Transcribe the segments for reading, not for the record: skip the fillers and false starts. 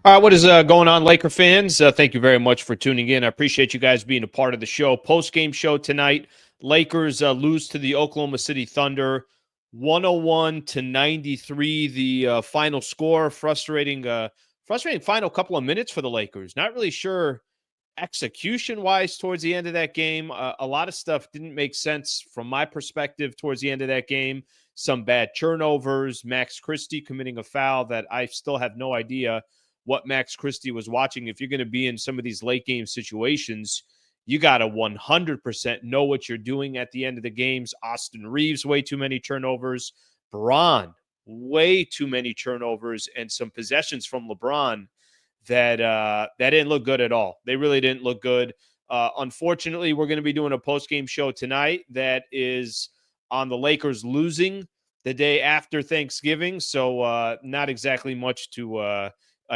All right, what is going on, Laker fans? Thank you very much for tuning in. I appreciate you guys being a part of the show. Post-game show tonight. Lakers lose to the Oklahoma City Thunder, 101-93. The final score. Frustrating final couple of minutes for the Lakers. Not really sure execution-wise towards the end of that game. A lot of stuff didn't make sense from my perspective towards the end of that game. Some bad turnovers. Max Christie committing a foul that I still have no idea what Max Christie was watching. If you're going to be in some of these late game situations, you got to 100% know what you're doing at the end of the games. Austin Reeves, way too many turnovers. Braun, way too many turnovers, and some possessions from LeBron that didn't look good at all. They really didn't look good. Unfortunately, we're going to be doing a post-game show tonight that is on the Lakers losing the day after Thanksgiving, so not exactly much to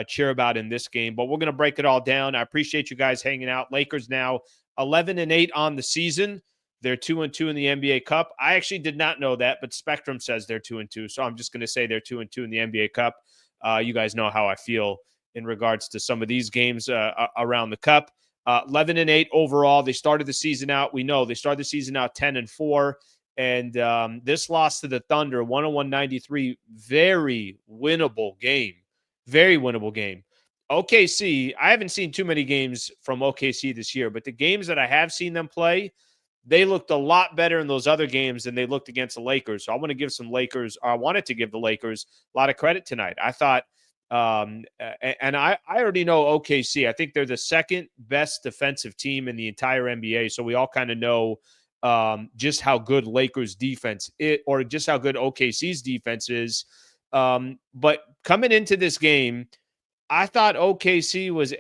cheer about in this game, but we're going to break it all down. I appreciate you guys hanging out. Lakers now 11-8 on the season. They're 2-2 in the NBA Cup. I actually did not know that, but Spectrum says they're 2-2, so I'm just going to say they're 2-2 in the NBA Cup. You guys know how I feel in regards to some of these games around the Cup. 11-8 overall. They started the season out. We know they started the season out 10-4, and this loss to the Thunder, 101-93, very winnable game. Very winnable game. OKC, I haven't seen too many games from OKC this year, but the games that I have seen them play, they looked a lot better in those other games than they looked against the Lakers. So I want to give I wanted to give the Lakers a lot of credit tonight. I thought, and I already know OKC. I think they're the second best defensive team in the entire NBA. So we all kind of know just how good Lakers defense or just how good OKC's defense is. But coming into this game, I thought OKC was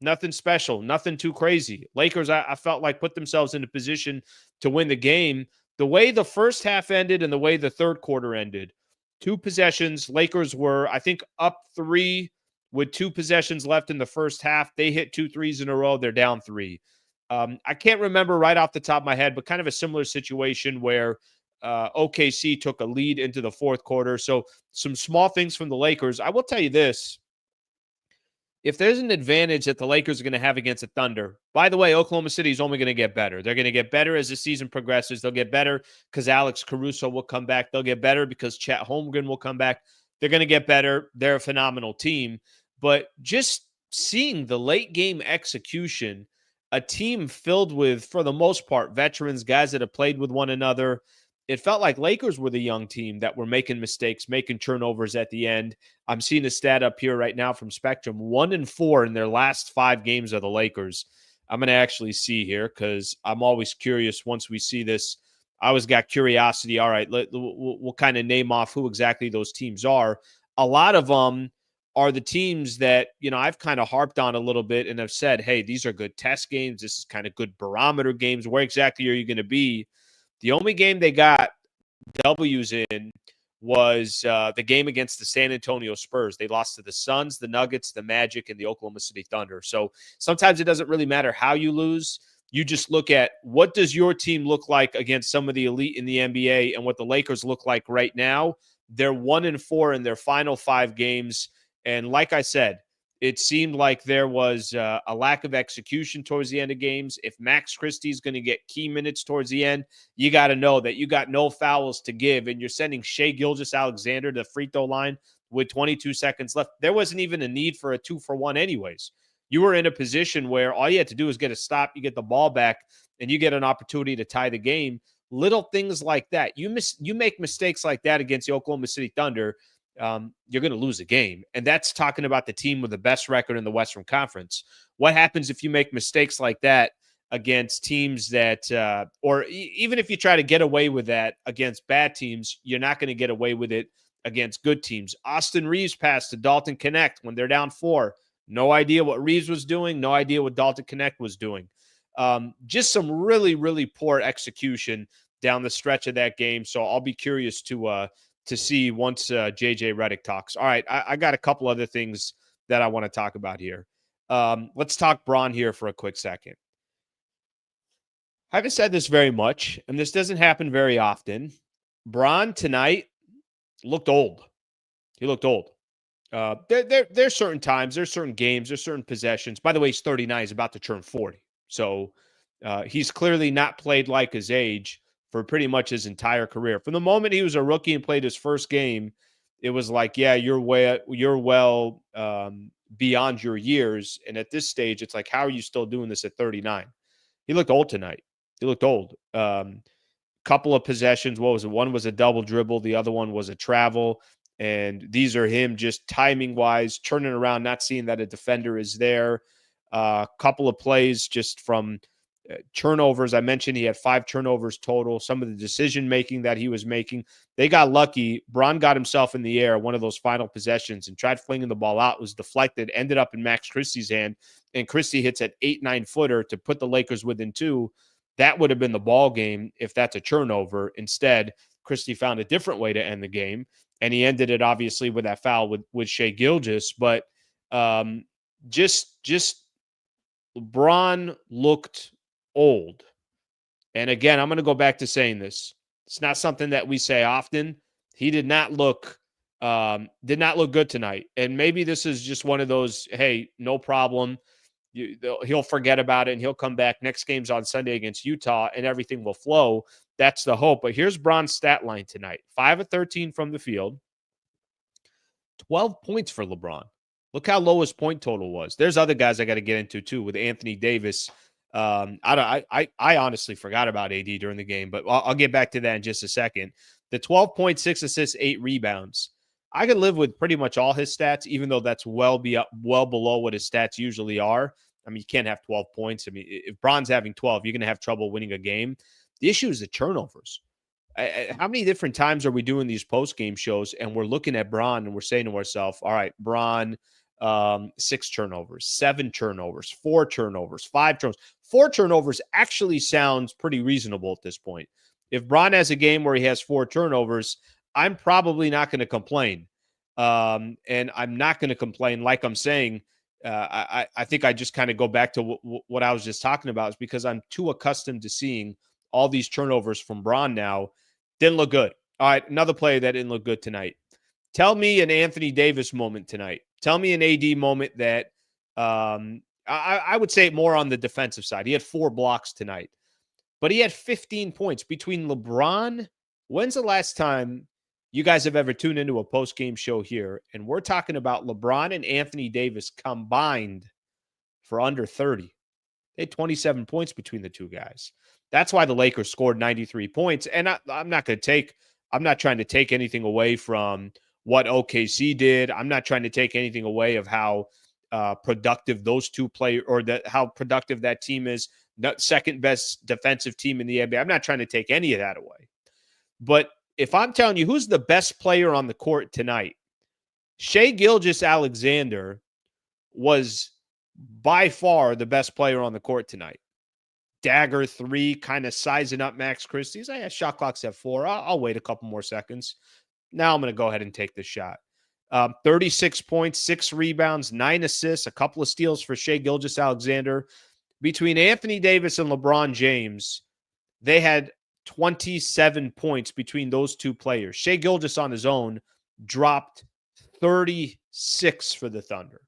nothing special, nothing too crazy. Lakers, I felt like put themselves in a position to win the game. The way the first half ended and the way the third quarter ended, 2 possessions. Lakers were, I think, up 3 with 2 possessions left in the first half. They hit 2 threes in a row. They're down 3. I can't remember right off the top of my head, but kind of a similar situation where OKC took a lead into the fourth quarter. So some small things from the Lakers. I will tell you this. If there's an advantage that the Lakers are going to have against the Thunder, by the way, Oklahoma City is only going to get better. They're going to get better as the season progresses. They'll get better because Alex Caruso will come back. They'll get better because Chet Holmgren will come back. They're going to get better. They're a phenomenal team. But just seeing the late game execution, a team filled with, for the most part, veterans, guys that have played with one another, it felt like Lakers were the young team that were making mistakes, making turnovers at the end. I'm seeing a stat up here right now from Spectrum, 1-4 in their last 5 games of the Lakers. I'm going to actually see here because I'm always curious once we see this. I always got curiosity. All right, we'll kind of name off who exactly those teams are. A lot of them are the teams that, I've kind of harped on a little bit and have said, hey, these are good test games. This is kind of good barometer games. Where exactly are you going to be? The only game they got W's in was the game against the San Antonio Spurs. They lost to the Suns, the Nuggets, the Magic, and the Oklahoma City Thunder. So sometimes it doesn't really matter how you lose. You just look at what does your team look like against some of the elite in the NBA and what the Lakers look like right now. They're 1-4 in their final 5 games. And like I said, it seemed like there was a lack of execution towards the end of games. If Max Christie is going to get key minutes towards the end, you got to know that you got no fouls to give, and you're sending Shai Gilgeous-Alexander to the free throw line with 22 seconds left. There wasn't even a need for a 2-for-1 anyways. You were in a position where all you had to do is get a stop, you get the ball back, and you get an opportunity to tie the game. Little things like that. You make mistakes like that against the Oklahoma City Thunder, you're going to lose a game. And that's talking about the team with the best record in the Western Conference. What happens if you make mistakes like that against teams that, even if you try to get away with that against bad teams, you're not going to get away with it against good teams. Austin Reeves passed to Dalton Connect when they're down 4. No idea what Reeves was doing. No idea what Dalton Connect was doing. Just some really, really poor execution down the stretch of that game. So I'll be curious to see once JJ Redick talks. All right, I got a couple other things that I want to talk about here. Let's talk Braun here for a quick second. I haven't said this very much, and this doesn't happen very often. Braun tonight looked old. He looked old. There's certain times, there's certain games, there's certain possessions. By the way, he's 39, he's about to turn 40. So he's clearly not played like his age for pretty much his entire career. From the moment he was a rookie and played his first game, it was like, yeah, you're well beyond your years. And at this stage, it's like, how are you still doing this at 39? He looked old tonight. He looked old. Couple of possessions. What was it? One was a double dribble. The other one was a travel. And these are him just timing wise, turning around, not seeing that a defender is there. Couple of plays just from turnovers. I mentioned he had 5 turnovers total. Some of the decision making that he was making, they got lucky. Bron got himself in the air one of those final possessions and tried flinging the ball out. It was deflected, ended up in Max Christie's hand, and Christie hits an 8-9 footer to put the Lakers within 2. That would have been the ball game if that's a turnover. Instead, Christie found a different way to end the game, and he ended it obviously with that foul with Shai Gilgeous. But just LeBron looked old. And again, I'm going to go back to saying this. It's not something that we say often. He did not look good tonight. And maybe this is just one of those, hey, no problem. He'll forget about it and he'll come back. Next game's on Sunday against Utah and everything will flow. That's the hope. But here's Bron's stat line tonight. 5 of 13 from the field. 12 points for LeBron. Look how low his point total was. There's other guys I got to get into too with Anthony Davis. I honestly forgot about AD during the game, but I'll get back to that in just a second. The 12.6 assists, 8 rebounds. I could live with pretty much all his stats, even though that's well below what his stats usually are. I mean, you can't have 12 points. I mean, if Bron's having 12, you're going to have trouble winning a game. The issue is the turnovers. How many different times are we doing these post-game shows and we're looking at Bron and we're saying to ourselves, all right, Bron, 6 turnovers, 7 turnovers, 4 turnovers, 5 turnovers. 4 turnovers actually sounds pretty reasonable at this point. If Bron has a game where he has 4 turnovers, I'm probably not going to complain. And I'm not going to complain like I'm saying. I think I just kind of go back to what I was just talking about, is because I'm too accustomed to seeing all these turnovers from Bron now. Didn't look good. All right, another player that didn't look good tonight. Tell me an Anthony Davis moment tonight. Tell me an AD moment that I would say more on the defensive side. He had 4 blocks tonight, but he had 15 points. Between LeBron, when's the last time you guys have ever tuned into a post-game show here? And we're talking about LeBron and Anthony Davis combined for under 30. They had 27 points between the two guys. That's why the Lakers scored 93 points. And I'm not trying to take anything away from what OKC did. I'm not trying to take anything away of how productive those two play, or how productive that team is. Second best defensive team in the NBA. I'm not trying to take any of that away. But if I'm telling you who's the best player on the court tonight, Shai Gilgeous-Alexander was by far the best player on the court tonight. Dagger 3, kind of sizing up Max Christie's. Shot clock's at 4. I'll wait a couple more seconds. Now I'm going to go ahead and take the shot. 36 points, 6 rebounds, 9 assists, a couple of steals for Shai Gilgeous-Alexander. Between Anthony Davis and LeBron James, they had 27 points between those two players. Shai Gilgeous on his own dropped 36 for the Thunder.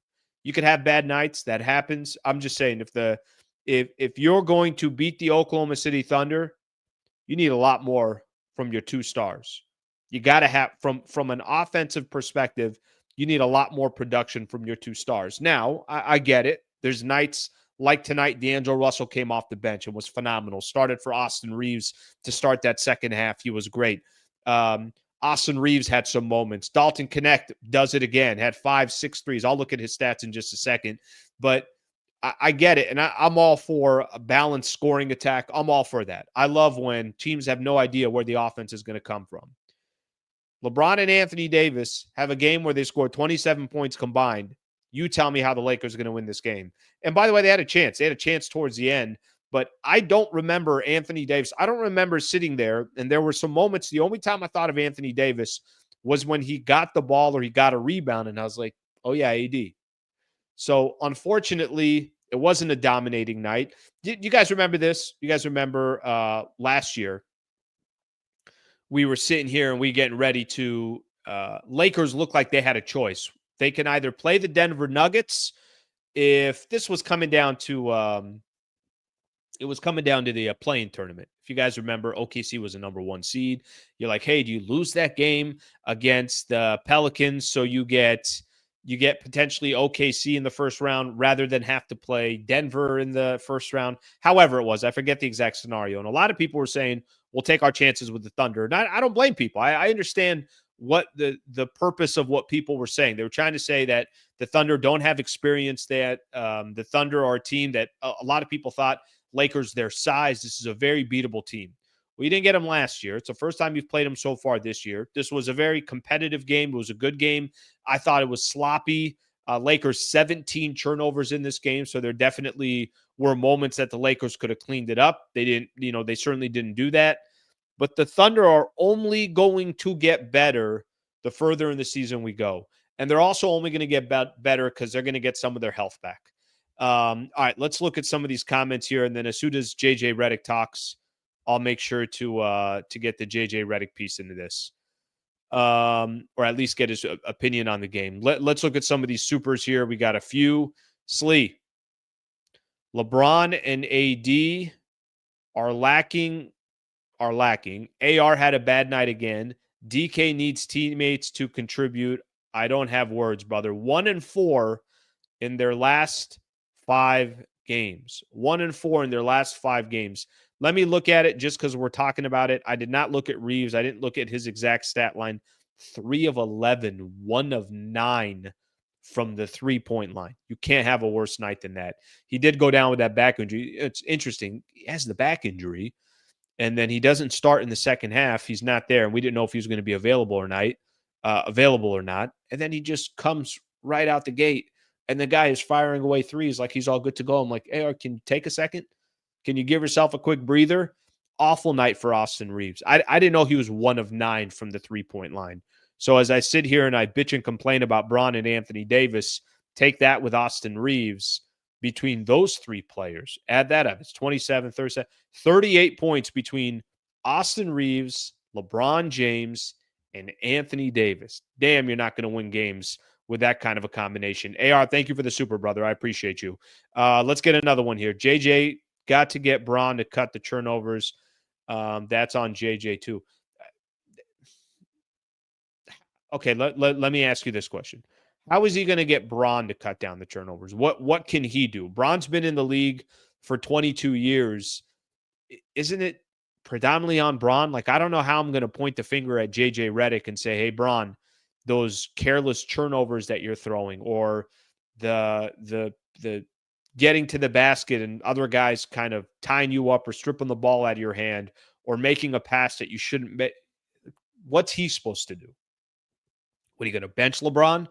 You could have bad nights. That happens. I'm just saying, if you're going to beat the Oklahoma City Thunder, you need a lot more from your 2 stars. You got to have, from an offensive perspective, you need a lot more production from your 2 stars. Now, I get it. There's nights like tonight, D'Angelo Russell came off the bench and was phenomenal. Started for Austin Reeves to start that second half. He was great. Austin Reeves had some moments. Dalton Connect does it again. Had 5, 6 threes. I'll look at his stats in just a second. But I get it, and I'm all for a balanced scoring attack. I'm all for that. I love when teams have no idea where the offense is going to come from. LeBron and Anthony Davis have a game where they scored 27 points combined. You tell me how the Lakers are going to win this game. And by the way, they had a chance. They had a chance towards the end, but I don't remember Anthony Davis. I don't remember sitting there, and there were some moments. The only time I thought of Anthony Davis was when he got the ball or he got a rebound, and I was like, oh, yeah, AD. So, unfortunately, it wasn't a dominating night. You guys remember this? You guys remember last year? We were sitting here and we getting ready to Lakers looked like they had a choice. They can either play the Denver Nuggets if this was coming down to it was coming down to the play-in tournament. If you guys remember, OKC was a number 1 seed. You're like, hey, do you lose that game against the Pelicans so you get potentially OKC in the first round rather than have to play Denver in the first round? However it was, I forget the exact scenario. And a lot of people were saying, we'll take our chances with the Thunder. And I don't blame people. I understand what the purpose of what people were saying. They were trying to say that the Thunder don't have experience, that the Thunder are a team that a lot of people thought Lakers their size. This is a very beatable team. Well, you didn't get them last year. It's the first time you've played them so far this year. This was a very competitive game. It was a good game. I thought it was sloppy. Lakers 17 turnovers in this game, so there definitely were moments that the Lakers could have cleaned it up. They didn't, they certainly didn't do that. But the Thunder are only going to get better the further in the season we go. And they're also only going to get better because they're going to get some of their health back. All right, let's look at some of these comments here. And then as soon as JJ Redick talks, I'll make sure to get the JJ Redick piece into this. Or at least get his opinion on the game. Let's look at some of these supers here. We got a few. Slee. LeBron and AD are lacking. AR had a bad night again. DK needs teammates to contribute. I don't have words, brother. 1-4 in their last 5 games. 1-4 in their last 5 games. Let me look at it just because we're talking about it. I did not look at Reeves. I didn't look at his exact stat line. 3 of 11, 1 of 9 from the 3-point line. You can't have a worse night than that. He did go down with that back injury. It's interesting. He has the back injury, and then he doesn't start in the second half. He's not there, and we didn't know if he was going to be available or not. And then he just comes right out the gate, and the guy is firing away threes like he's all good to go. I'm like, hey, can you take a second? Can you give yourself a quick breather? Awful night for Austin Reeves. I didn't know he was 1 of 9 from the 3-point line. So as I sit here and I bitch and complain about Bron and Anthony Davis, take that with Austin Reeves. Between those 3 players, add that up. It's 27, 37, 38 points between Austin Reeves, LeBron James, and Anthony Davis. Damn, you're not going to win games with that kind of a combination. AR, thank you for the super, brother. I appreciate you. Let's get another one here. JJ got to get Bron to cut the turnovers. That's on JJ too. Okay, let me ask you this question. How is he going to get Bron to cut down the turnovers? What can he do? Bron's been in the league for 22 years. Isn't it predominantly on Bron? Like, I don't know how I'm going to point the finger at JJ Redick and say, hey, Bron, those careless turnovers that you're throwing, or the getting to the basket and other guys kind of tying you up or stripping the ball out of your hand or making a pass that you shouldn't make. What's he supposed to do? What are you going to bench LeBron?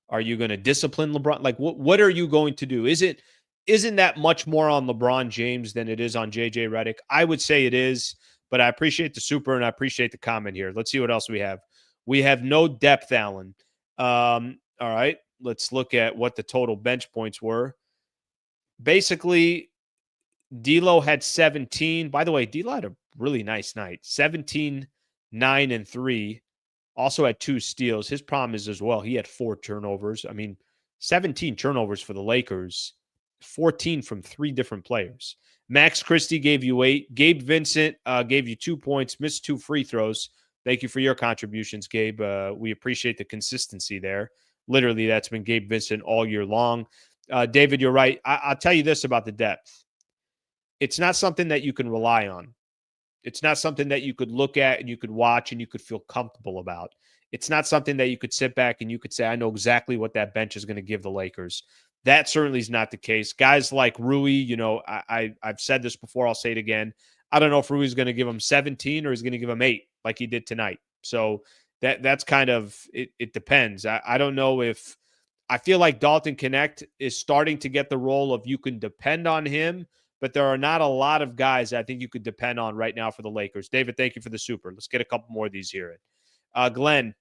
Are you going to discipline LeBron? Like, what are you going to do? Isn't that much more on LeBron James than it is on JJ Redick? I would say it is, but I appreciate the super and I appreciate the comment here. Let's see what else we have. We have no depth, Allen. All right, let's look at what the total bench points were. Basically, D'Lo had 17. By the way, D'Lo had a really nice night. 17, 9, and 3. Also had 2 steals. His problem is as well, he had 4 turnovers. I mean, 17 turnovers for the Lakers, 14 from 3 different players. Max Christie gave you 8. Gabe Vincent gave you 2 points, missed 2 free throws. Thank you for your contributions, Gabe. We appreciate the consistency there. Literally, that's been Gabe Vincent all year long. David, you're right. I'll tell you this about the depth. It's not something that you can rely on. It's not something that you could look at and you could watch and you could feel comfortable about. It's not something that you could sit back and you could say, I know exactly what that bench is going to give the Lakers. That certainly is not the case. Guys like Rui, I've said this before, I'll say it again. I don't know if Rui's going to give him 17 or he's going to give him 8 like he did tonight. So that's kind of, it depends. I don't know if, I feel like Dalton Connect is starting to get the role of you can depend on him, but there are not a lot of guys I think you could depend on right now for the Lakers. David, thank you for the super. Let's get a couple more of these here. Glenn,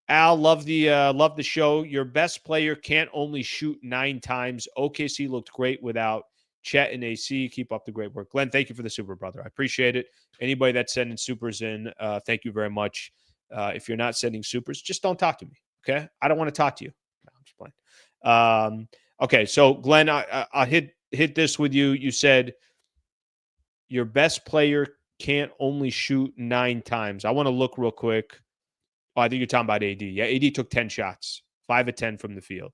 Al, love the show. Your best player can't only shoot 9 times. OKC looked great without Chet and AC. Keep up the great work. Glenn, thank you for the super, brother. I appreciate it. Anybody that's sending supers in, thank you very much. If you're not sending supers, just don't talk to me, okay? I don't want to talk to you. Okay, so Glenn, I'll hit this with you. You said your best player can't only shoot 9 times. I want to look real quick. Oh, I think you're talking about AD. Yeah, AD took 10 shots, 5 of 10 from the field.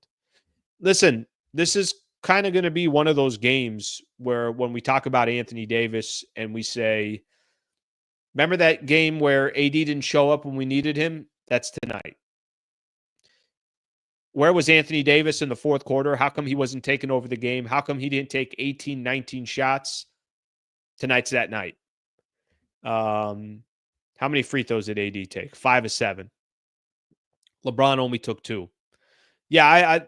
Listen, this is kind of going to be one of those games where when we talk about Anthony Davis and we say, remember that game where AD didn't show up when we needed him? That's tonight. Where was Anthony Davis in the fourth quarter? How come he wasn't taking over the game? How come he didn't take 18, 19 shots? Tonight's that night. How many free throws did AD take? 5 of 7. LeBron only took 2. Yeah,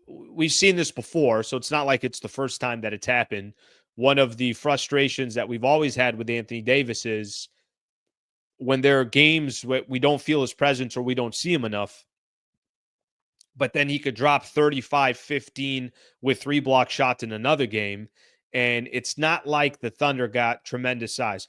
we've seen this before, so it's not like it's the first time that it's happened. One of the frustrations that we've always had with Anthony Davis is when there are games where we don't feel his presence or we don't see him enough, but then he could drop 35, 15 with 3 block shots in another game. And it's not like the Thunder got tremendous size.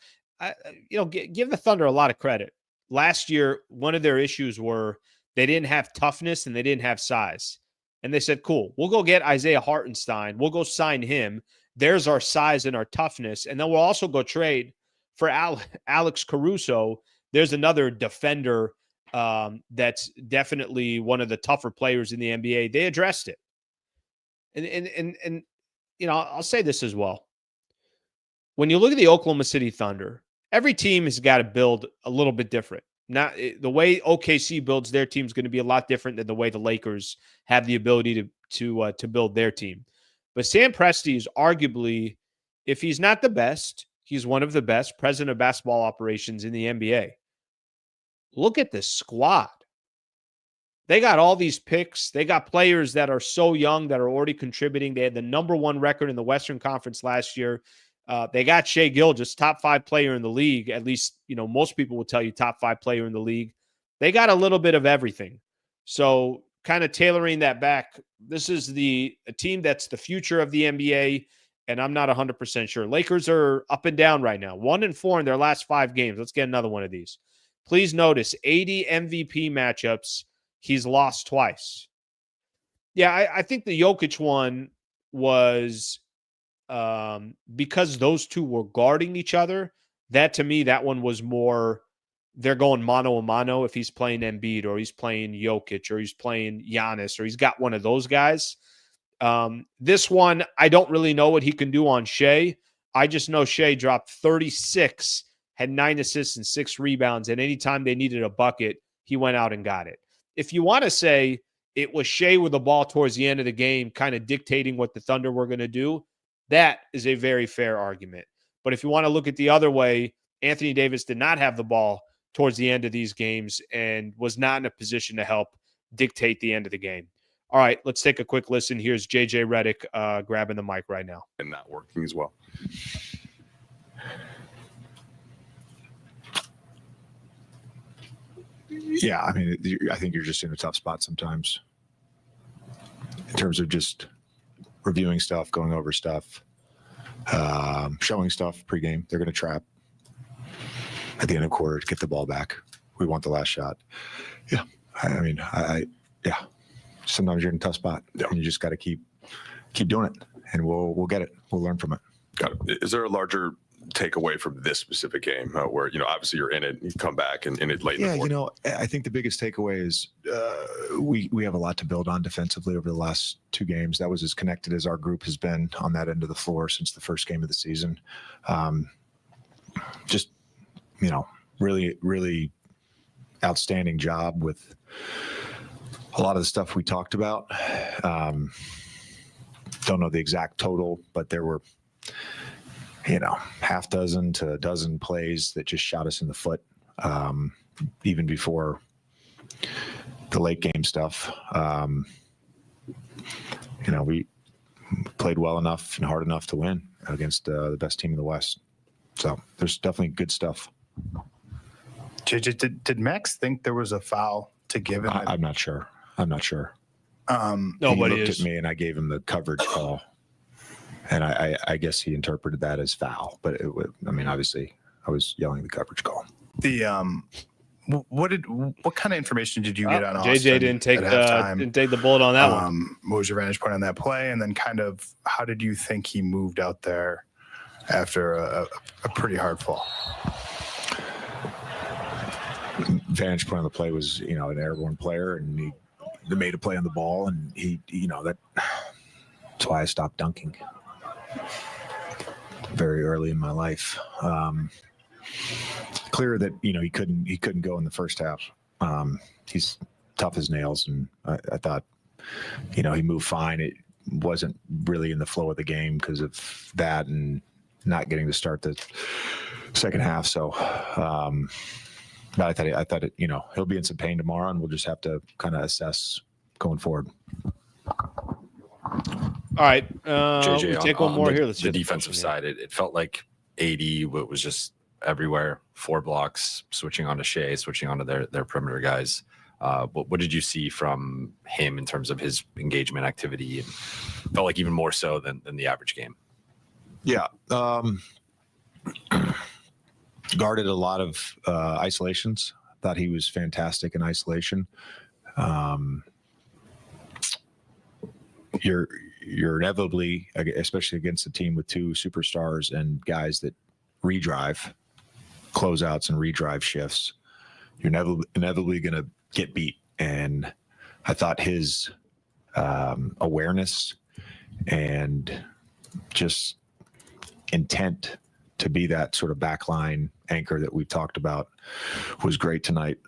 Give the Thunder a lot of credit. Last year, one of their issues were they didn't have toughness and they didn't have size. And they said, cool, we'll go get Isaiah Hartenstein. We'll go sign him. There's our size and our toughness. And then we'll also go trade for Alex Caruso. There's another defender that's definitely one of the tougher players in the NBA. They addressed it. And I'll say this as well. When you look at the Oklahoma City Thunder, every team has got to build a little bit different. Not the way OKC builds their team is going to be a lot different than the way the Lakers have the ability to build their team. But Sam Presti is arguably, if he's not the best, he's one of the best president of basketball operations in the NBA. Look at this squad. They got all these picks. They got players that are so young that are already contributing. They had the number 1 record in the Western Conference last year. They got Shai Gilgeous, top 5 player in the league. At least, most people will tell you top 5 player in the league. They got a little bit of everything. So kind of tailoring that back, this is a team that's the future of the NBA, and I'm not 100% sure. Lakers are up and down right now. 1-4 in their last 5 games. Let's get another one of these. Please notice 80 MVP matchups. He's lost twice. Yeah, I think the Jokic one was because those two were guarding each other. That, to me, that one was more they're going mano a mano if he's playing Embiid or he's playing Jokic or he's playing Giannis or he's got one of those guys. This one, I don't really know what he can do on Shai. I just know Shai dropped 36, had 9 assists and 6 rebounds, and anytime they needed a bucket, he went out and got it. If you want to say it was Shai with the ball towards the end of the game, kind of dictating what the Thunder were going to do, that is a very fair argument. But if you want to look at the other way, Anthony Davis did not have the ball towards the end of these games and was not in a position to help dictate the end of the game. All right, let's take a quick listen. Here's JJ Redick grabbing the mic right now. And not working as well. Yeah, I mean, I think you're just in a tough spot sometimes in terms of just reviewing stuff, going over stuff, showing stuff pregame. They're going to trap at the end of the quarter to get the ball back. We want the last shot. Yeah, I mean, yeah. Sometimes you're in a tough spot, and you just got to keep doing it, and we'll get it. We'll learn from it. Got it. Is there a larger takeaway from this specific game where, obviously you're in it, you come back and it late? Yeah, I think the biggest takeaway is we have a lot to build on defensively over the last 2 games. That was as connected as our group has been on that end of the floor since the first game of the season. Just, really, really outstanding job with a lot of the stuff we talked about. Don't know the exact total, but there were, half dozen to a dozen plays that just shot us in the foot, even before the late game stuff. We played well enough and hard enough to win against the best team in the West. So there's definitely good stuff. JJ, did Max think there was a foul to give him? I'm not sure. Nobody he looked at me and I gave him the coverage call, and I guess he interpreted that as foul. But obviously, I was yelling the coverage call. What kind of information did you get on Austin? JJ didn't take the bullet on that one. What was your vantage point on that play? And then kind of how did you think he moved out there after a pretty hard fall? Vantage point on the play was, an airborne player, and he made a play on the ball, and that's why I stopped dunking very early in my life. Clear that he couldn't go in the first half. He's tough as nails, and I thought he moved fine. It wasn't really in the flow of the game because of that and not getting to start the second half. So but I thought he'll be in some pain tomorrow, and we'll just have to kind of assess going forward. All right, JJ, we'll take one more here. Let's the defensive side. It felt like AD was just everywhere. 4 blocks, switching onto Shea, switching onto their perimeter guys. What did you see from him in terms of his engagement activity? And felt like even more so than the average game. Yeah. Guarded a lot of isolations. Thought he was fantastic in isolation. You're inevitably, especially against a team with 2 superstars and guys that redrive closeouts and redrive shifts, you're inevitably going to get beat. And I thought his awareness and just intent to be that sort of backline anchor that we've talked about was great tonight.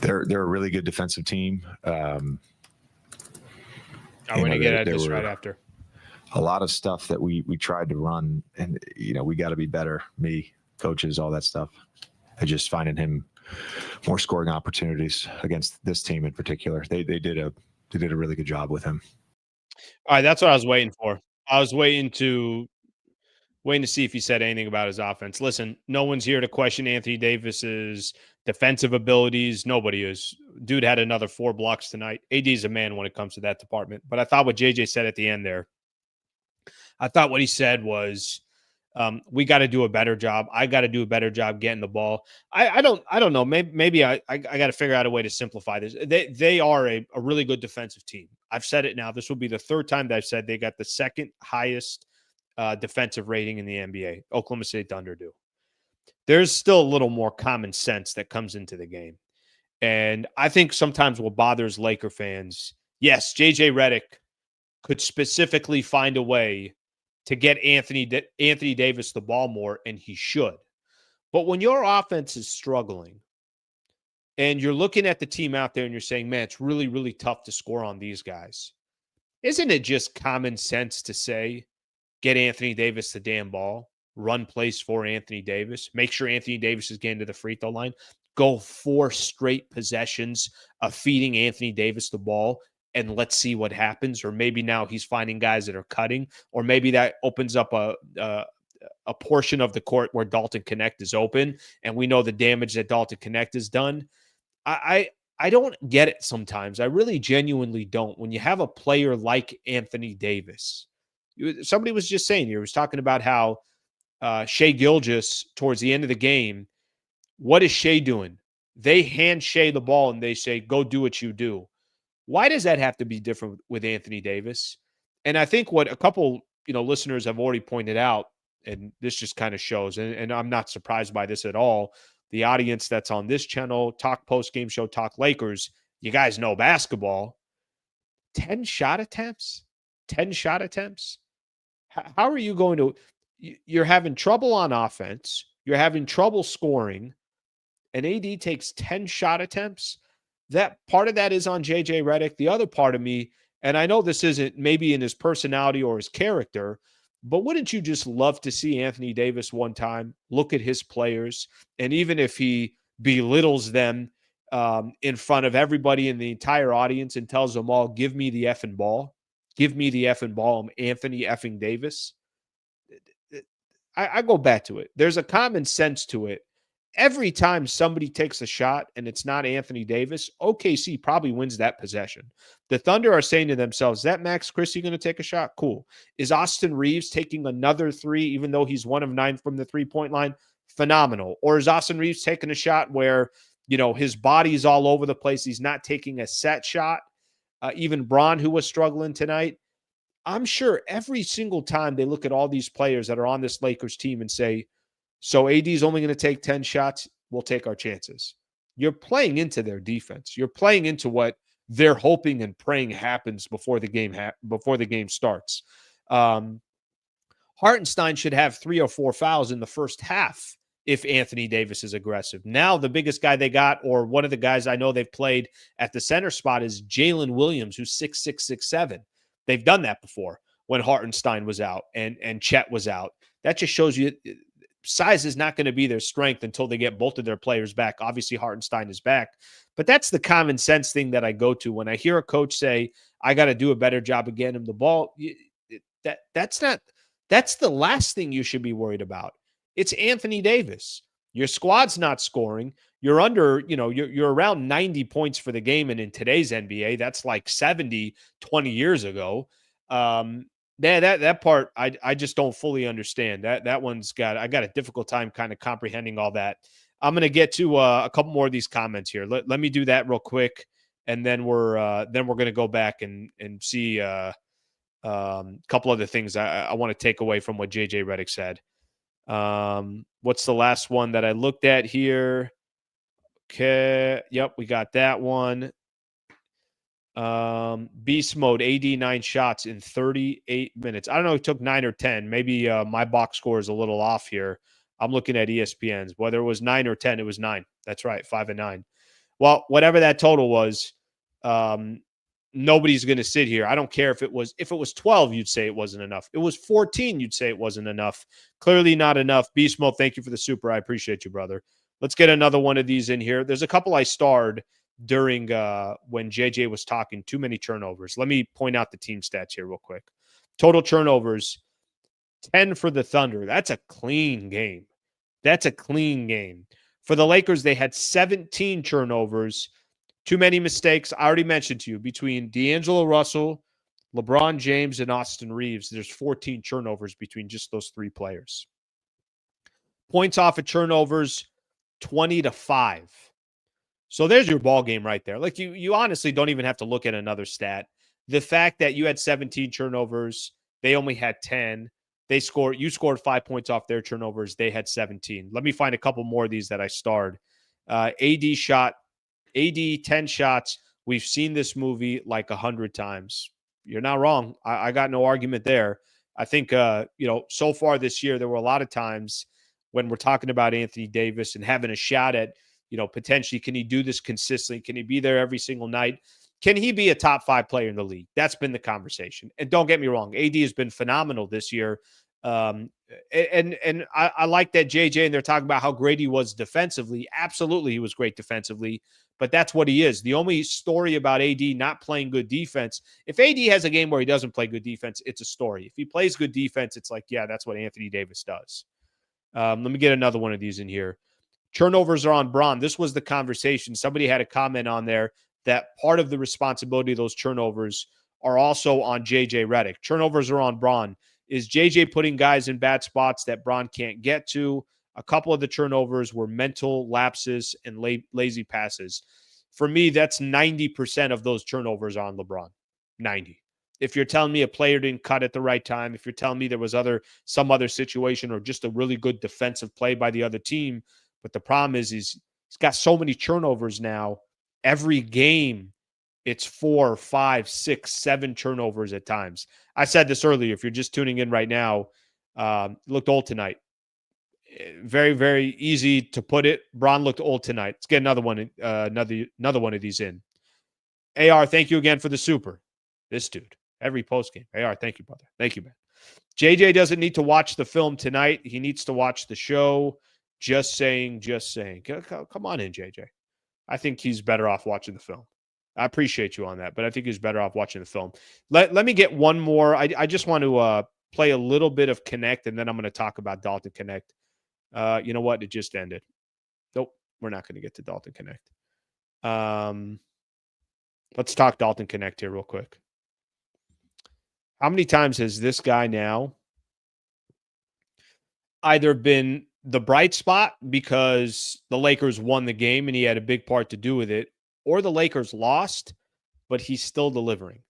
They're a really good defensive team. I'm going to get at this right after. A lot of stuff that we tried to run, and we got to be better. Me, coaches, all that stuff. I just finding him more scoring opportunities against this team in particular. They did a really good job with him. All right, that's what I was waiting for. I was waiting to see if he said anything about his offense. Listen, no one's here to question Anthony Davis's defensive abilities. Nobody is. Dude had another 4 blocks tonight. AD is a man when it comes to that department. But I thought what JJ said at the end there, I thought what he said was, we got to do a better job. I got to do a better job getting the ball. I don't know. Maybe I got to figure out a way to simplify this. They are a really good defensive team. I've said it now. This will be the 3rd time that I've said they got the 2nd highest defensive rating in the NBA. Oklahoma City Thunder do. There's still a little more common sense that comes into the game. And I think sometimes what bothers Laker fans, yes, JJ Redick could specifically find a way to get Anthony Davis the ball more, and he should. But when your offense is struggling and you're looking at the team out there and you're saying, man, it's really, really tough to score on these guys, isn't it just common sense to say, get Anthony Davis the damn ball, run plays for Anthony Davis, make sure Anthony Davis is getting to the free throw line, go 4 straight possessions of feeding Anthony Davis the ball, and let's see what happens. Or maybe now he's finding guys that are cutting, or maybe that opens up a portion of the court where Dalton Connect is open, and we know the damage that Dalton Connect has done. I don't get it sometimes. I really genuinely don't. When you have a player like Anthony Davis, somebody was just saying here, was talking about how Shai Gilgeous towards the end of the game, what is Shai doing? They hand Shai the ball and they say, go do what you do. Why does that have to be different with Anthony Davis? And I think what a couple, listeners have already pointed out, and this just kind of shows, and I'm not surprised by this at all, the audience that's on this channel, Talk Postgame Show, Talk Lakers, you guys know basketball. 10 shot attempts? 10 shot attempts? How are you going to – you're having trouble on offense. You're having trouble scoring. And AD takes 10 shot attempts? That part of that is on JJ Redick. The other part of me, and I know this isn't maybe in his personality or his character, but wouldn't you just love to see Anthony Davis one time look at his players, and even if he belittles them in front of everybody in the entire audience and tells them all, give me the effing ball. Give me the effing ball. I'm Anthony effing Davis. I go back to it. There's a common sense to it. every time somebody takes a shot and it's not Anthony Davis, OKC probably wins that possession. The Thunder are saying to themselves, is that Max Christie going to take a shot? Cool. Is Austin Reeves taking another three, even though he's 1 of 9 from the three-point line? Phenomenal. Or is Austin Reeves taking a shot where, his body's all over the place? He's not taking a set shot. Even Braun, who was struggling tonight. I'm sure every single time they look at all these players that are on this Lakers team and say, so AD is only going to take 10 shots, we'll take our chances. You're playing into their defense. You're playing into what they're hoping and praying happens before the game starts. Hartenstein should have 3 or 4 fouls in the first half if Anthony Davis is aggressive. Now the biggest guy they got, or one of the guys I know they've played at the center spot, is Jalen Williams, who's 6'6", 6'7". They've done that before when Hartenstein was out and Chet was out. That just shows you size is not going to be their strength until they get both of their players back. Obviously, Hartenstein is back. But that's the common sense thing that I go to when I hear a coach say, I got to do a better job of getting him the ball. That's the last thing you should be worried about. It's Anthony Davis. Your squad's not scoring. You're under, you're around 90 points for the game. And in today's NBA, that's like 70, 20 years ago. That part, I just don't fully understand. That one's I got a difficult time kind of comprehending all that. I'm going to get to a couple more of these comments here. Let me do that real quick. And then we're going to go back and see a couple other things I want to take away from what JJ Redick said. What's the last one that I looked at here? Okay. Yep. We got that one. Beast mode, AD 9 shots in 38 minutes. I don't know if it took 9 or 10. Maybe my box score is a little off here. I'm looking at ESPN's. Whether it was 9 or 10, it was 9. That's right. 5 and 9. Well, whatever that total was, nobody's going to sit here. I don't care if it was 12, you'd say it wasn't enough. It was 14, you'd say it wasn't enough. Clearly not enough. Beast mode, thank you for the super. I appreciate you, brother. Let's get another one of these in here. There's a couple I starred during when JJ was talking. Too many turnovers. Let me point out the team stats here real quick. Total turnovers, 10 for the Thunder. That's a clean game. That's a clean game. For the Lakers, they had 17 turnovers. Too many mistakes. I already mentioned to you, between D'Angelo Russell, LeBron James, and Austin Reeves, there's 14 turnovers between just those 3 players. Points off of turnovers, 20-5. So there's your ball game right there. Like you honestly don't even have to look at another stat. The fact that you had 17 turnovers, they only had 10. You scored 5 points off their turnovers. They had 17. Let me find a couple more of these that I starred. AD 10 shots. We've seen this movie like 100 times. You're not wrong. I got no argument there. I think, so far this year, there were a lot of times when we're talking about Anthony Davis and having a shot at, potentially, can he do this consistently? Can he be there every single night? Can he be a top 5 player in the league? That's been the conversation. And don't get me wrong, AD has been phenomenal this year. And I like that JJ, and they're talking about how great he was defensively. Absolutely, he was great defensively, but that's what he is. The only story about AD not playing good defense, if AD has a game where he doesn't play good defense, it's a story. If he plays good defense, it's like, yeah, that's what Anthony Davis does. Let me get another one of these in here. Turnovers are on Braun. This was the conversation. Somebody had a comment on there that part of the responsibility of those turnovers are also on JJ Redick. Turnovers are on Braun. Is JJ putting guys in bad spots that Braun can't get to? A couple of the turnovers were mental lapses and lazy passes. For me, that's 90% of those turnovers on LeBron. 90. If you're telling me a player didn't cut at the right time, if you're telling me there was some other situation or just a really good defensive play by the other team, but the problem is he's got so many turnovers now. Every game, it's 4, 5, 6, 7 turnovers at times. I said this earlier. If you're just tuning in right now, looked old tonight. Very, very easy to put it. Braun looked old tonight. Let's get another one. Another one of these in. AR, thank you again for the super. This dude, every postgame. AR, thank you, brother. Thank you, man. JJ doesn't need to watch the film tonight. He needs to watch the show. Just saying. Come on in, JJ. I think he's better off watching the film. I appreciate you on that, but I think he's better off watching the film. Let me get one more. I just want to play a little bit of Connect, and then I'm going to talk about Dalton Connect. You know what? It just ended. we're not going to get to Dalton Connect. Let's talk Dalton Connect here real quick. How many times has this guy now either been the bright spot because the Lakers won the game and he had a big part to do with it, or the Lakers lost, but he's still delivering?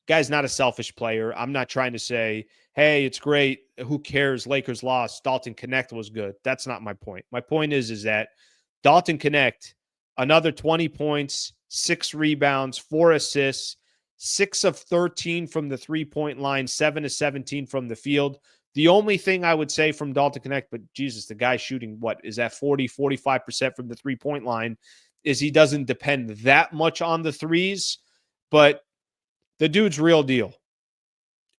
Guy's not a selfish player. I'm not trying to say, hey, it's great. Who cares? Lakers lost. Dalton Connect was good. That's not my point. My point is that Dalton Connect, another 20 points, 6 rebounds, 4 assists, 6 of 13 from the 3-point line, 7 of 17 from the field. The only thing I would say from Dalton Connect, but Jesus, the guy shooting, what is that, 40, 45% from the 3-point line, is he doesn't depend that much on the threes, but the dude's real deal.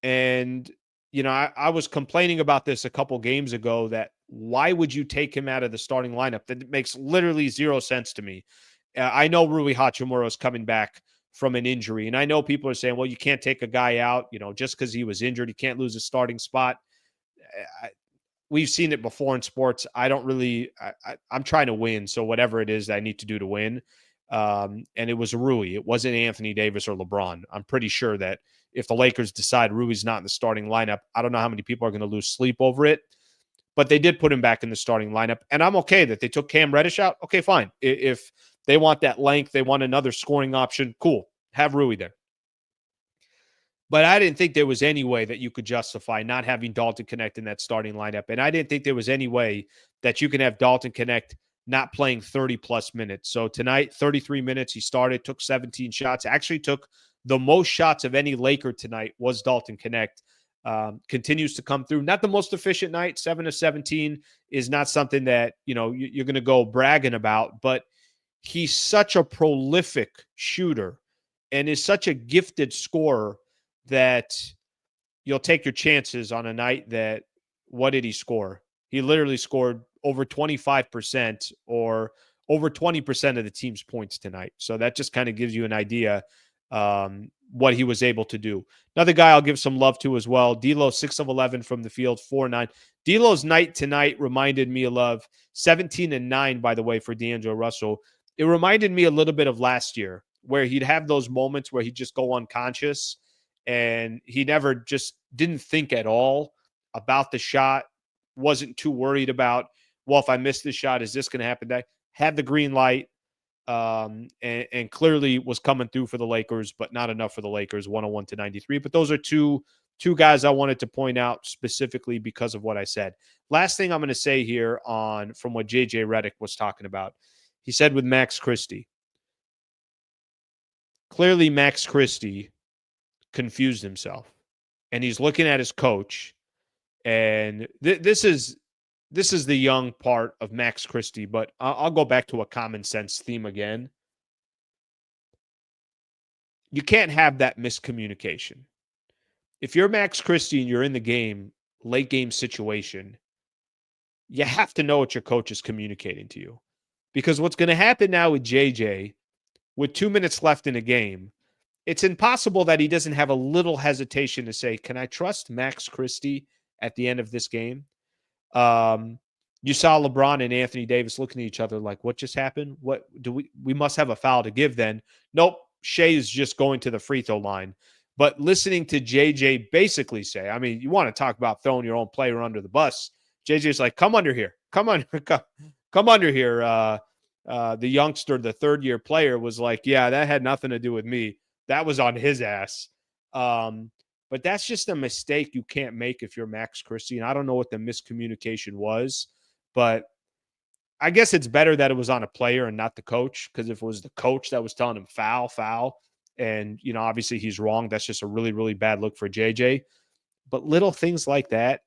And, you know, I was complaining about this a couple games ago, that why would you take him out of the starting lineup? That makes literally zero sense to me. I know Rui Hachimura is coming back from an injury, and I know people are saying, well, you can't take a guy out, you know, just because he was injured. He can't lose a starting spot. We've seen it before in sports. I don't really I'm trying to win, so whatever it is that I need to do to win. And it was Rui. It wasn't Anthony Davis or LeBron. I'm pretty sure that if the Lakers decide Rui's not in the starting lineup, I don't know how many people are going to lose sleep over it. But they did put him back in the starting lineup, and I'm okay that they took Cam Reddish out. Okay, fine. If they want that length, they want another scoring option, cool. Have Rui there. But I didn't think there was any way that you could justify not having Dalton Connect in that starting lineup. And I didn't think there was any way that you can have Dalton Connect not playing 30-plus minutes. So tonight, 33 minutes, he started, took 17 shots, actually took the most shots of any Laker tonight was Dalton Connect. Continues to come through. Not the most efficient night. 7 of 17 is not something that, you know, you're going to go bragging about, but he's such a prolific shooter and is such a gifted scorer that you'll take your chances on a night that, what did he score? He literally scored over 25% or over 20% of the team's points tonight. So that just kind of gives you an idea what he was able to do. Another guy I'll give some love to as well, D'Lo, 6 of 11 from the field, 4-9. D'Lo's night tonight reminded me of 17-9, by the way, for D'Angelo Russell. It reminded me a little bit of last year, where he'd have those moments where he'd just go unconscious and he never just didn't think at all about the shot, wasn't too worried about, well, if I miss this shot, is this going to happen? Had the green light, and clearly was coming through for the Lakers, but not enough for the Lakers, 101-93. But those are two guys I wanted to point out specifically because of what I said. Last thing I'm going to say here from what JJ Redick was talking about. He said with Max Christie. Clearly Max Christie confused himself, and he's looking at his coach, and this is the young part of Max Christie, but I'll go back to a common sense theme again. You can't have that miscommunication. If you're Max Christie and you're in the game, late game situation, you have to know what your coach is communicating to you. Because what's going to happen now with JJ, with 2 minutes left in a game, it's impossible that he doesn't have a little hesitation to say, can I trust Max Christie at the end of this game? You saw LeBron and Anthony Davis looking at each other like, what just happened? What do we must have a foul to give then. Nope. Shea is just going to the free throw line. But listening to JJ basically say, I mean, you want to talk about throwing your own player under the bus. JJ's like, come under here. Come under here. The youngster, the third-year player, was like, yeah, that had nothing to do with me. That was on his ass. But that's just a mistake you can't make if you're Max Christie. And I don't know what the miscommunication was, but I guess it's better that it was on a player and not the coach, because if it was the coach that was telling him foul, and, you know, obviously he's wrong, that's just a really, really bad look for JJ. But little things like that,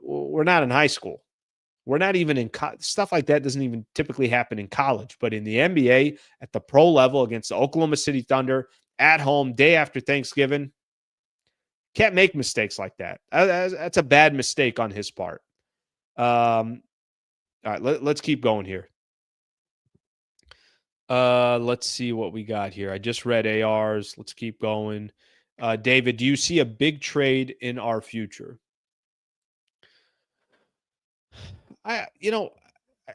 we're not in high school. We're not even in stuff like that doesn't even typically happen in college, but in the NBA at the pro level against the Oklahoma City Thunder at home, day after Thanksgiving, can't make mistakes like that. That's a bad mistake on his part. All right, let's keep going here. Let's see what we got here. I just read ARs. Let's keep going. David, do you see a big trade in our future?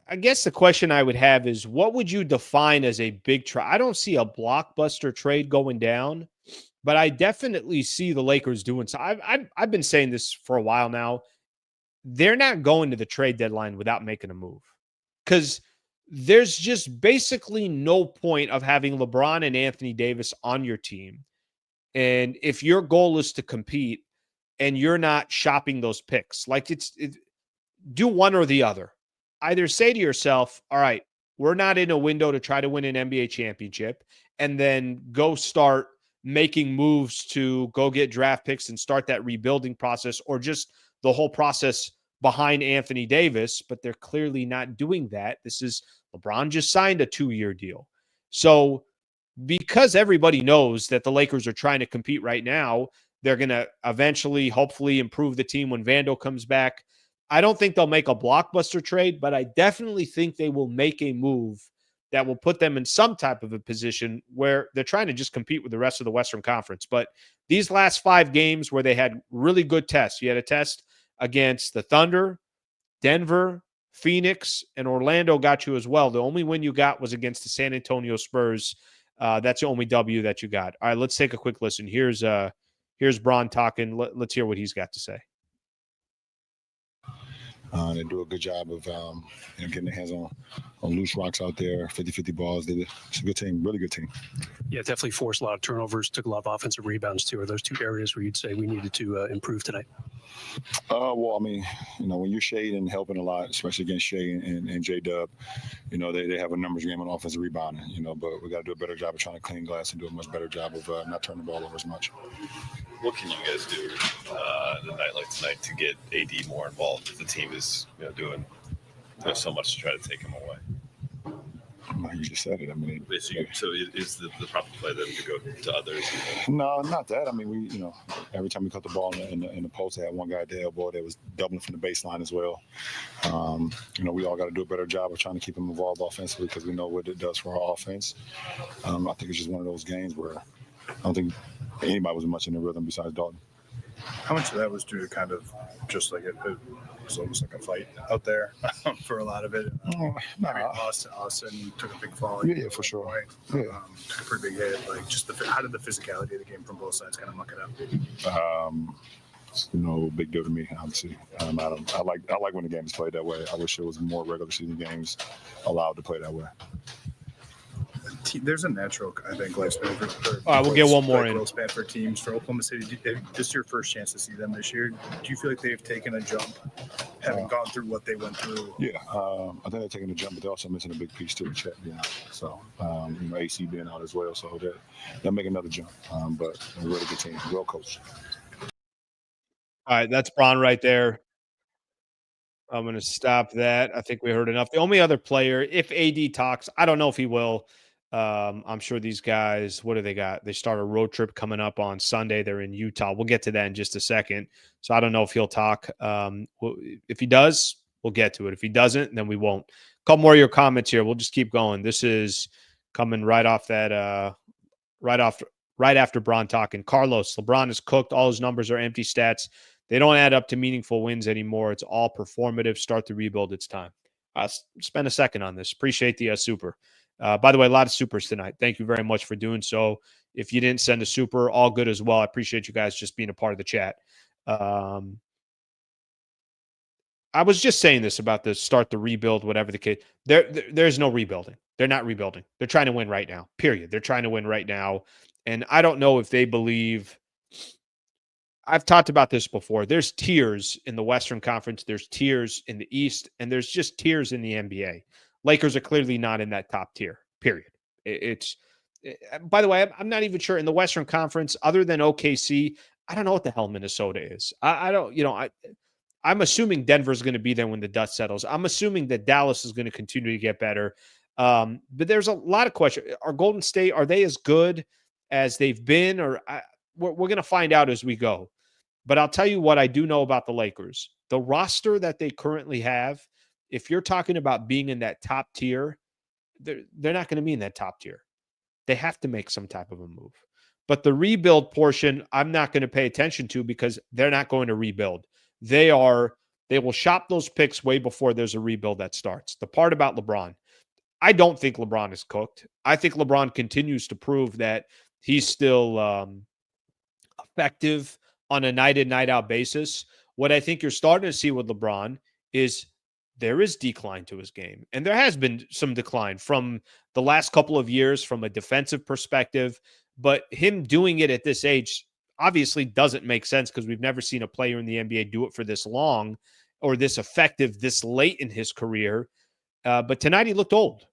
I guess the question I would have is, what would you define as a big trade? I don't see a blockbuster trade going down, but I definitely see the Lakers doing so. I've been saying this for a while now. They're not going to the trade deadline without making a move, because there's just basically no point of having LeBron and Anthony Davis on your team. And if your goal is to compete and you're not shopping those picks, like do one or the other. Either say to yourself, all right, we're not in a window to try to win an NBA championship, and then go start making moves to go get draft picks and start that rebuilding process, or just the whole process behind Anthony Davis. But they're clearly not doing that. This is LeBron just signed a 2-year deal. So because everybody knows that the Lakers are trying to compete right now, they're going to eventually, hopefully, improve the team when Vando comes back. I don't think they'll make a blockbuster trade, but I definitely think they will make a move that will put them in some type of a position where they're trying to just compete with the rest of the Western Conference. But these last 5 games where they had really good tests, you had a test against the Thunder, Denver, Phoenix, and Orlando got you as well. The only win you got was against the San Antonio Spurs. That's the only W that you got. All right, let's take a quick listen. Here's Bron talking. Let's hear what he's got to say. They do a good job of getting their hands on loose rocks out there, 50-50 balls. It's a good team, really good team. Yeah, definitely forced a lot of turnovers, took a lot of offensive rebounds too. Are those 2 areas where you'd say we needed to improve tonight? Well, I mean, when you're Shea and helping a lot, especially against Shea and J-Dub, they have a numbers game on offensive rebounding, but we got to do a better job of trying to clean glass and do a much better job of not turning the ball over as much. What can you guys do in a night like tonight to get AD more involved if the team is doing so much to try to take him away? You just said it. I mean, so is the proper play then to go to others? No, not that. I mean, we every time we cut the ball in the post, they had one guy at the elbow that was doubling from the baseline as well. We all got to do a better job of trying to keep him involved offensively because we know what it does for our offense. I think it's just one of those games where I don't think anybody was much in the rhythm besides Dalton. How much of that was due to kind of just like it was almost like a fight out there for a lot of it? Austin took a big fall. Yeah, for sure. Took a pretty big hit. Like, just how did the physicality of the game from both sides kind of muck it up? No big deal to me, obviously. I like when the game is played that way. I wish there was more regular season games allowed to play that way. There's a natural, I think, lifespan for all right, we'll get one more in. Growth span for teams for Oklahoma City. This is your first chance to see them this year. Do you feel like they've taken a jump, having gone through what they went through? Yeah, I think they're taking a jump, but they're also missing a big piece to the check. So AC being out as well, so they'll make another jump. But a really good team, well coached. All right, that's Bron right there. I'm going to stop that. I think we heard enough. The only other player, if AD talks, I don't know if he will. I'm sure these guys, what do they got? They start a road trip coming up on Sunday. They're in Utah. We'll get to that in just a second. So I don't know if he'll talk. If he does, we'll get to it. If he doesn't, then we won't. A couple more of your comments here. We'll just keep going. This is coming right off that, right after Bron talking. Carlos, LeBron is cooked. All his numbers are empty stats. They don't add up to meaningful wins anymore. It's all performative. Start the rebuild. It's time. Spend a second on this. Appreciate the super. By the way, a lot of supers tonight. Thank you very much for doing so. If you didn't send a super, all good as well. I appreciate you guys just being a part of the chat. I was just saying this about the start the rebuild, whatever the case. There's no rebuilding. They're not rebuilding. They're trying to win right now, period. They're trying to win right now. And I don't know if they believe – I've talked about this before. There's tiers in the Western Conference. There's tiers in the East, and there's just tiers in the NBA. Lakers are clearly not in that top tier, period. By the way, I'm not even sure in the Western Conference, other than OKC, I don't know what the hell Minnesota is. I'm assuming Denver's going to be there when the dust settles. I'm assuming that Dallas is going to continue to get better. But there's a lot of questions. Are Golden State, are they as good as they've been? Or we're going to find out as we go. But I'll tell you what I do know about the Lakers. The roster that they currently have, if you're talking about being in that top tier, they're not going to be in that top tier. They have to make some type of a move. But the rebuild portion, I'm not going to pay attention to because they're not going to rebuild. They are They will shop those picks way before there's a rebuild that starts. The part about LeBron, I don't think LeBron is cooked. I think LeBron continues to prove that he's still effective on a night in, night out basis. What I think you're starting to see with LeBron is there is decline to his game. And there has been some decline from the last couple of years from a defensive perspective. But him doing it at this age obviously doesn't make sense because we've never seen a player in the NBA do it for this long or this effective this late in his career. But tonight he looked old,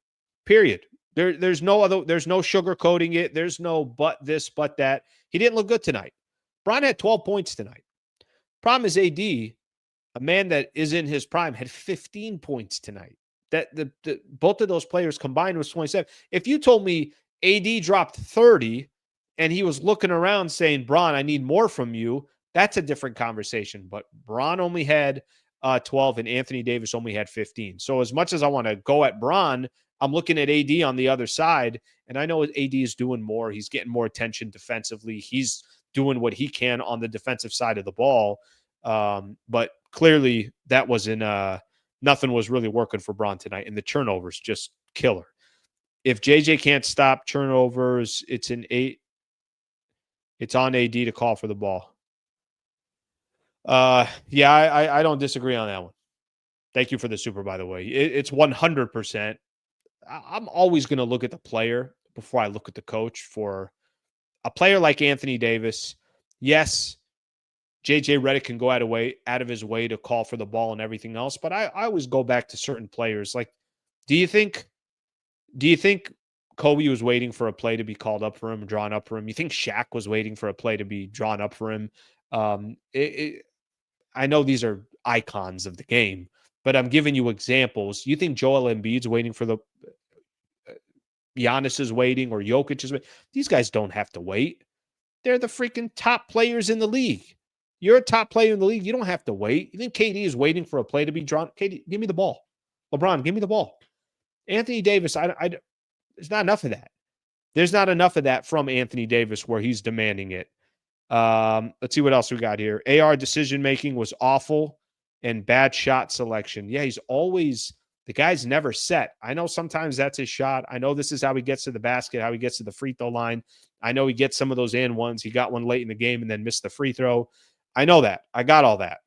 period. There's no sugarcoating it. There's no but this, but that. He didn't look good tonight. Bron had 12 points tonight. Problem is AD, a man that is in his prime, had 15 points tonight. That the both of those players combined was 27. If you told me AD dropped 30 and he was looking around saying, Bron, I need more from you, that's a different conversation. But Bron only had 12 and Anthony Davis only had 15. So as much as I want to go at Bron, I'm looking at AD on the other side, and I know AD is doing more. He's getting more attention defensively. He's doing what he can on the defensive side of the ball. But clearly that wasn't nothing was really working for Bron tonight. And the turnovers just killer. If JJ can't stop turnovers, it's on AD to call for the ball. Yeah, I don't disagree on that one. Thank you for the super, by the way. It's 100%. I'm always going to look at the player before I look at the coach. For a player like Anthony Davis, yes, JJ Redick can go out of his way to call for the ball and everything else, but I always go back to certain players. Like, do you think Kobe was waiting for a play to be called up for him, drawn up for him? You think Shaq was waiting for a play to be drawn up for him? I know these are icons of the game, but I'm giving you examples. You think Joel Embiid's waiting for the Giannis is waiting or Jokic is waiting? These guys don't have to wait. They're the freaking top players in the league. You're a top player in the league. You don't have to wait. You think KD is waiting for a play to be drawn? KD, give me the ball. LeBron, give me the ball. Anthony Davis, there's not enough of that. There's not enough of that from Anthony Davis where he's demanding it. Let's see what else we got here. AR decision-making was awful and bad shot selection. Yeah, the guy's never set. I know sometimes that's his shot. I know this is how he gets to the basket, how he gets to the free throw line. I know he gets some of those and ones. He got one late in the game and then missed the free throw. I know that. I got all that.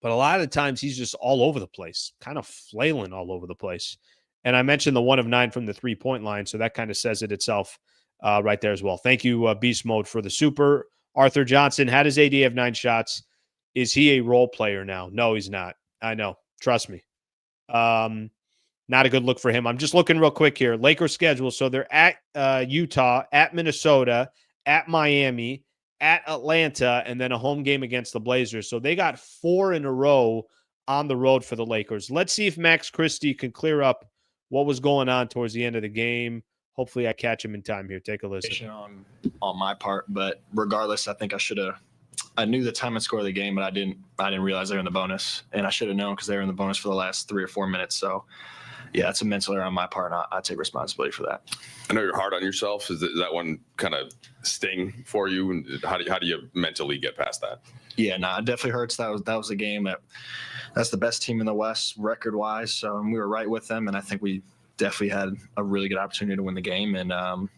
But a lot of the times he's just all over the place, kind of flailing all over the place. And I mentioned the 1 of 9 from the 3-point line, so that kind of says it itself right there as well. Thank you, Beast Mode, for the super. Arthur Johnson, how does AD have 9 shots? Is he a role player now? No, he's not. I know. Trust me. Not a good look for him. I'm just looking real quick here. Lakers schedule. So they're at Utah, at Minnesota, at Miami, at Atlanta, and then a home game against the Blazers. So they got 4 in a row on the road for the Lakers. Let's see if Max Christie can clear up what was going on towards the end of the game. Hopefully I catch him in time here. Take a listen. On my part, but regardless, I think I knew the time and score of the game, but I didn't realize they were in the bonus, and I should have known because they were in the bonus for the last 3 or 4 minutes. So yeah, it's a mental error on my part, and I take responsibility for that. I know you're hard on yourself. Is that one kind of sting for you? And how do you mentally get past that? Yeah, no, it definitely hurts. That was a game that's the best team in the West record wise. So we were right with them, and I think we definitely had a really good opportunity to win the game. And I'm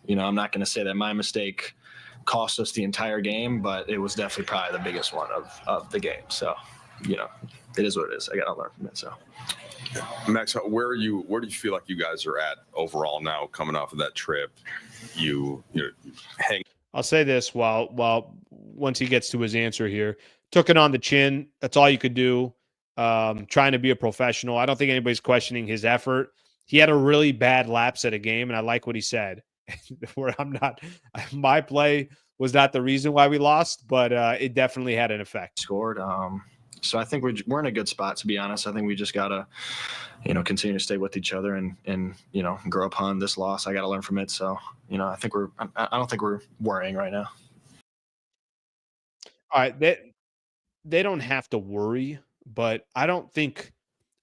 not going to say that my mistake cost us the entire game, but it was definitely probably the biggest one of the game. So, it is what it is. I got to learn from it. So. Max, where do you feel like you guys are at overall now, coming off of that trip? I'll say this while once he gets to his answer here, took it on the chin. That's all you could do. Trying to be a professional. I don't think anybody's questioning his effort. He had a really bad lapse at a game, and I like what he said. Where my play was not the reason why we lost, but it definitely had an effect. Scored. So I think we're in a good spot, to be honest. I think we just gotta, continue to stay with each other and grow upon this loss. I got to learn from it. So, I don't think we're worrying right now. All right. They don't have to worry, but I don't think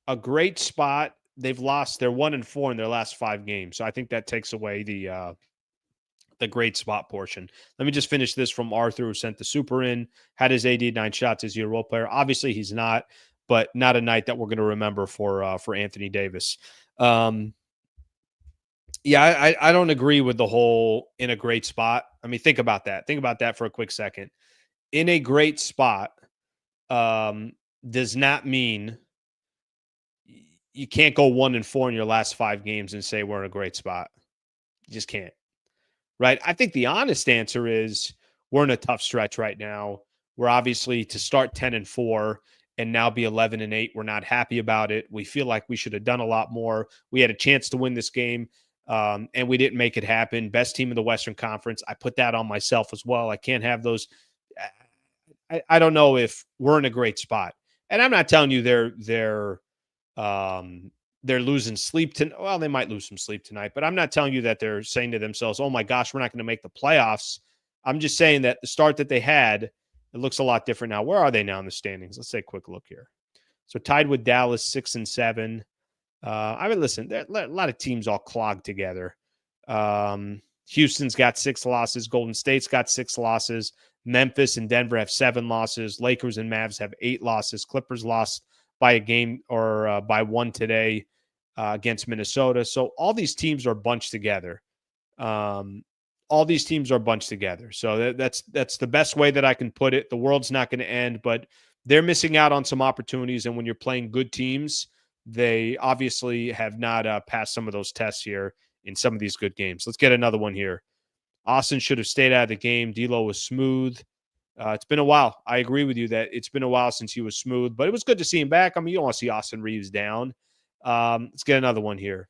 a great spot. They've lost. They're 1-4 in their last 5 games. So I think that takes away the the great spot portion. Let me just finish this from Arthur, who sent the super in. Had his AD 9 shots as your role player. Obviously, he's not, but not a night that we're going to remember for Anthony Davis. Yeah, I don't agree with the whole in a great spot. I mean, think about that. Think about that for a quick second. In a great spot does not mean you can't go 1-4 in your last 5 games and say we're in a great spot. You just can't. Right? I think the honest answer is we're in a tough stretch right now. We're obviously to start 10-4 and now be 11-8. We're not happy about it. We feel like we should have done a lot more. We had a chance to win this game, and we didn't make it happen. Best team in the Western Conference. I put that on myself as well. I can't have those. I don't know if we're in a great spot. And I'm not telling you they're losing sleep tonight. Well, they might lose some sleep tonight, but I'm not telling you that they're saying to themselves, oh my gosh, we're not going to make the playoffs. I'm just saying that the start that they had, it looks a lot different now. Where are they now in the standings? Let's take a quick look here. So tied with Dallas, 6-7. I mean, listen, there are a lot of teams all clogged together. Houston's got 6 losses. Golden State's got 6 losses. Memphis and Denver have 7 losses. Lakers and Mavs have 8 losses. Clippers lost by a game or by 1 today against Minnesota. So all these teams are bunched together. All these teams are bunched together. So that's the best way that I can put it. The world's not going to end, but they're missing out on some opportunities. And when you're playing good teams, they obviously have not passed some of those tests here in some of these good games. Let's get another one here. Austin should have stayed out of the game. D'Lo was smooth. It's been a while. I agree with you that it's been a while since he was smooth, but it was good to see him back. I mean, you don't want to see Austin Reeves down. Let's get another one here.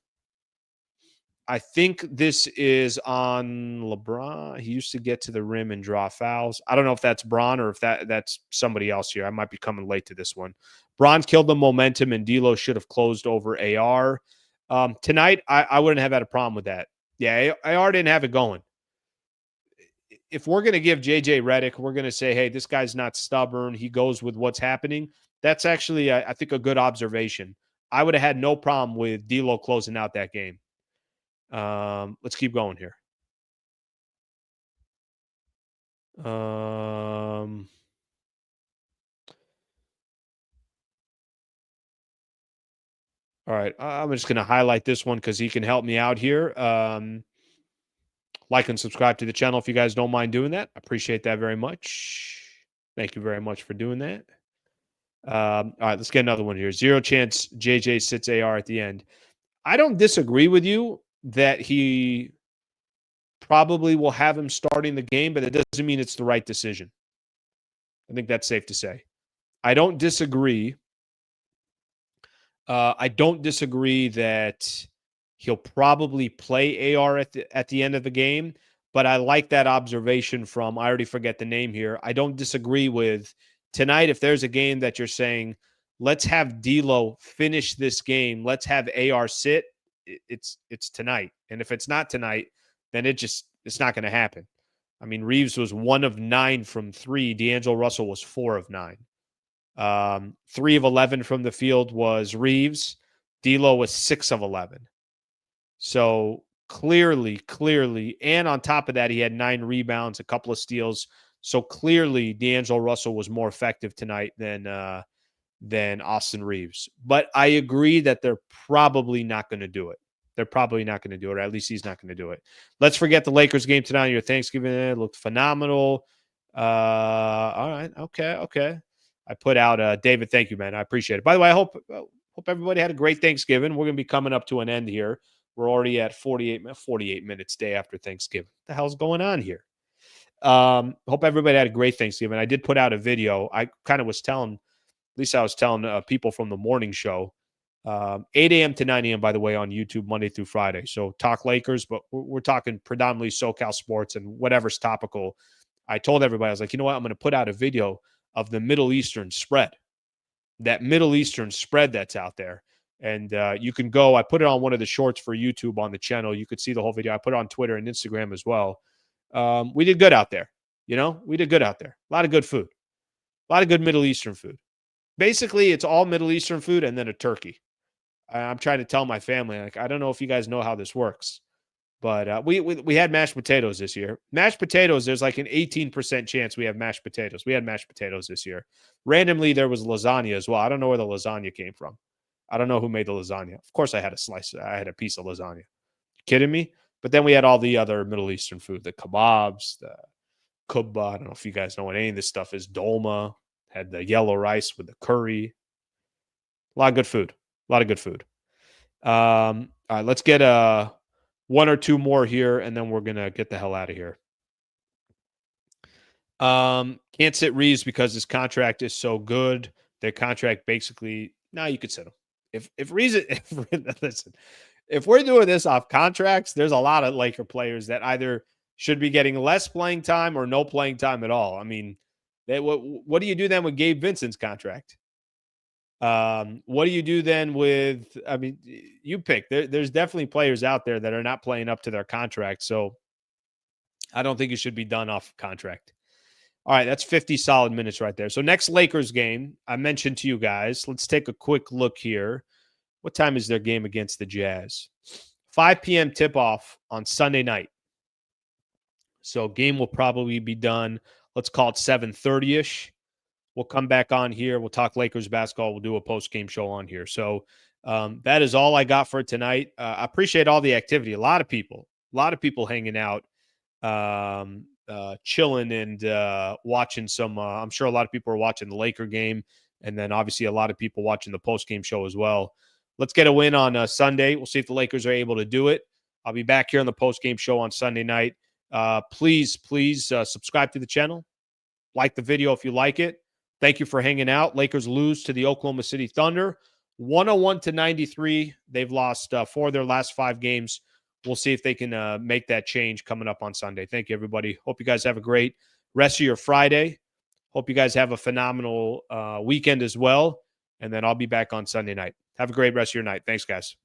I think this is on LeBron. He used to get to the rim and draw fouls. I don't know if that's Bron or if that's somebody else here. I might be coming late to this one. Bron killed the momentum, and D'Lo should have closed over AR. Tonight, I wouldn't have had a problem with that. Yeah, AR didn't have it going. If we're going to give JJ Redick, we're going to say, hey, this guy's not stubborn. He goes with what's happening. That's actually, I think, a good observation. I would have had no problem with D'Lo closing out that game. Let's keep going here. All right. I'm just going to highlight this one because he can help me out here. Like and subscribe to the channel if you guys don't mind doing that. I appreciate that very much. Thank you very much for doing that. All right, let's get another one here. 0 chance JJ sits AR at the end. I don't disagree with you that he probably will have him starting the game, but it doesn't mean it's the right decision. I think that's safe to say. I don't disagree. I don't disagree that he'll probably play AR at the end of the game, but I like that observation from, I already forget the name here. I don't disagree with tonight. If there's a game that you're saying, let's have D'Lo finish this game, let's have AR sit, it's tonight. And if it's not tonight, then it's not going to happen. I mean, Reeves was 1 of 9 from 3. D'Angelo Russell was 4 of 9. 3 of 11 from the field was Reeves. D'Lo was 6 of 11. So clearly, and on top of that, he had 9 rebounds, a couple of steals. So clearly, D'Angelo Russell was more effective tonight than Austin Reeves. But I agree that they're probably not going to do it. They're probably not going to do it, or at least he's not going to do it. Let's forget the Lakers game tonight. Your Thanksgiving it looked phenomenal. All right, okay. I put out David. Thank you, man. I appreciate it. By the way, I hope everybody had a great Thanksgiving. We're going to be coming up to an end here. We're already at 48 minutes day after Thanksgiving. What the hell's going on here? Hope everybody had a great Thanksgiving. I did put out a video. I kind of was telling, at least I was telling people from the morning show, 8 a.m. to 9 a.m., by the way, on YouTube, Monday through Friday. So talk Lakers, but we're talking predominantly SoCal sports and whatever's topical. I told everybody, I was like, you know what? I'm going to put out a video of the Middle Eastern spread, that Middle Eastern spread that's out there. And you can go, I put it on one of the shorts for YouTube on the channel. You could see the whole video. I put it on Twitter and Instagram as well. We did good out there. We did good out there. A lot of good food. A lot of good Middle Eastern food. Basically, it's all Middle Eastern food and then a turkey. I'm trying to tell my family, like, I don't know if you guys know how this works. But we had mashed potatoes this year. Mashed potatoes, there's like an 18% chance we have mashed potatoes. We had mashed potatoes this year. Randomly, there was lasagna as well. I don't know where the lasagna came from. I don't know who made the lasagna. Of course, I had a piece of lasagna. Kidding me? But then we had all the other Middle Eastern food, the kebabs, the kubba. I don't know if you guys know what any of this stuff is. Dolma. Had the yellow rice with the curry. A lot of good food. A lot of good food. All right, let's get one or two more here, and then we're going to get the hell out of here. Can't sit Reeves because his contract is so good. Their contract basically, you could sit him. If Reeves, listen, if we're doing this off contracts, there's a lot of Laker players that either should be getting less playing time or no playing time at all. I mean, what do you do then with Gabe Vincent's contract? What do you do then with, I mean, you pick. There's definitely players out there that are not playing up to their contract. So I don't think it should be done off contract. All right, that's 50 solid minutes right there. So next Lakers game, I mentioned to you guys, let's take a quick look here. What time is their game against the Jazz? 5 p.m. tip-off on Sunday night. So game will probably be done, let's call it 7:30-ish. We'll come back on here. We'll talk Lakers basketball. We'll do a post-game show on here. So that is all I got for tonight. I appreciate all the activity. A lot of people hanging out, chilling and watching some. I'm sure a lot of people are watching the Laker game, and then obviously a lot of people watching the post-game show as well. Let's get a win on Sunday. We'll see if the Lakers are able to do it. I'll be back here on the post-game show on Sunday night. Please subscribe to the channel. Like the video if you like it. Thank you for hanging out. Lakers lose to the Oklahoma City Thunder, 101-93. They've lost 4 of their last 5 games. We'll see if they can make that change coming up on Sunday. Thank you, everybody. Hope you guys have a great rest of your Friday. Hope you guys have a phenomenal weekend as well. And then I'll be back on Sunday night. Have a great rest of your night. Thanks, guys.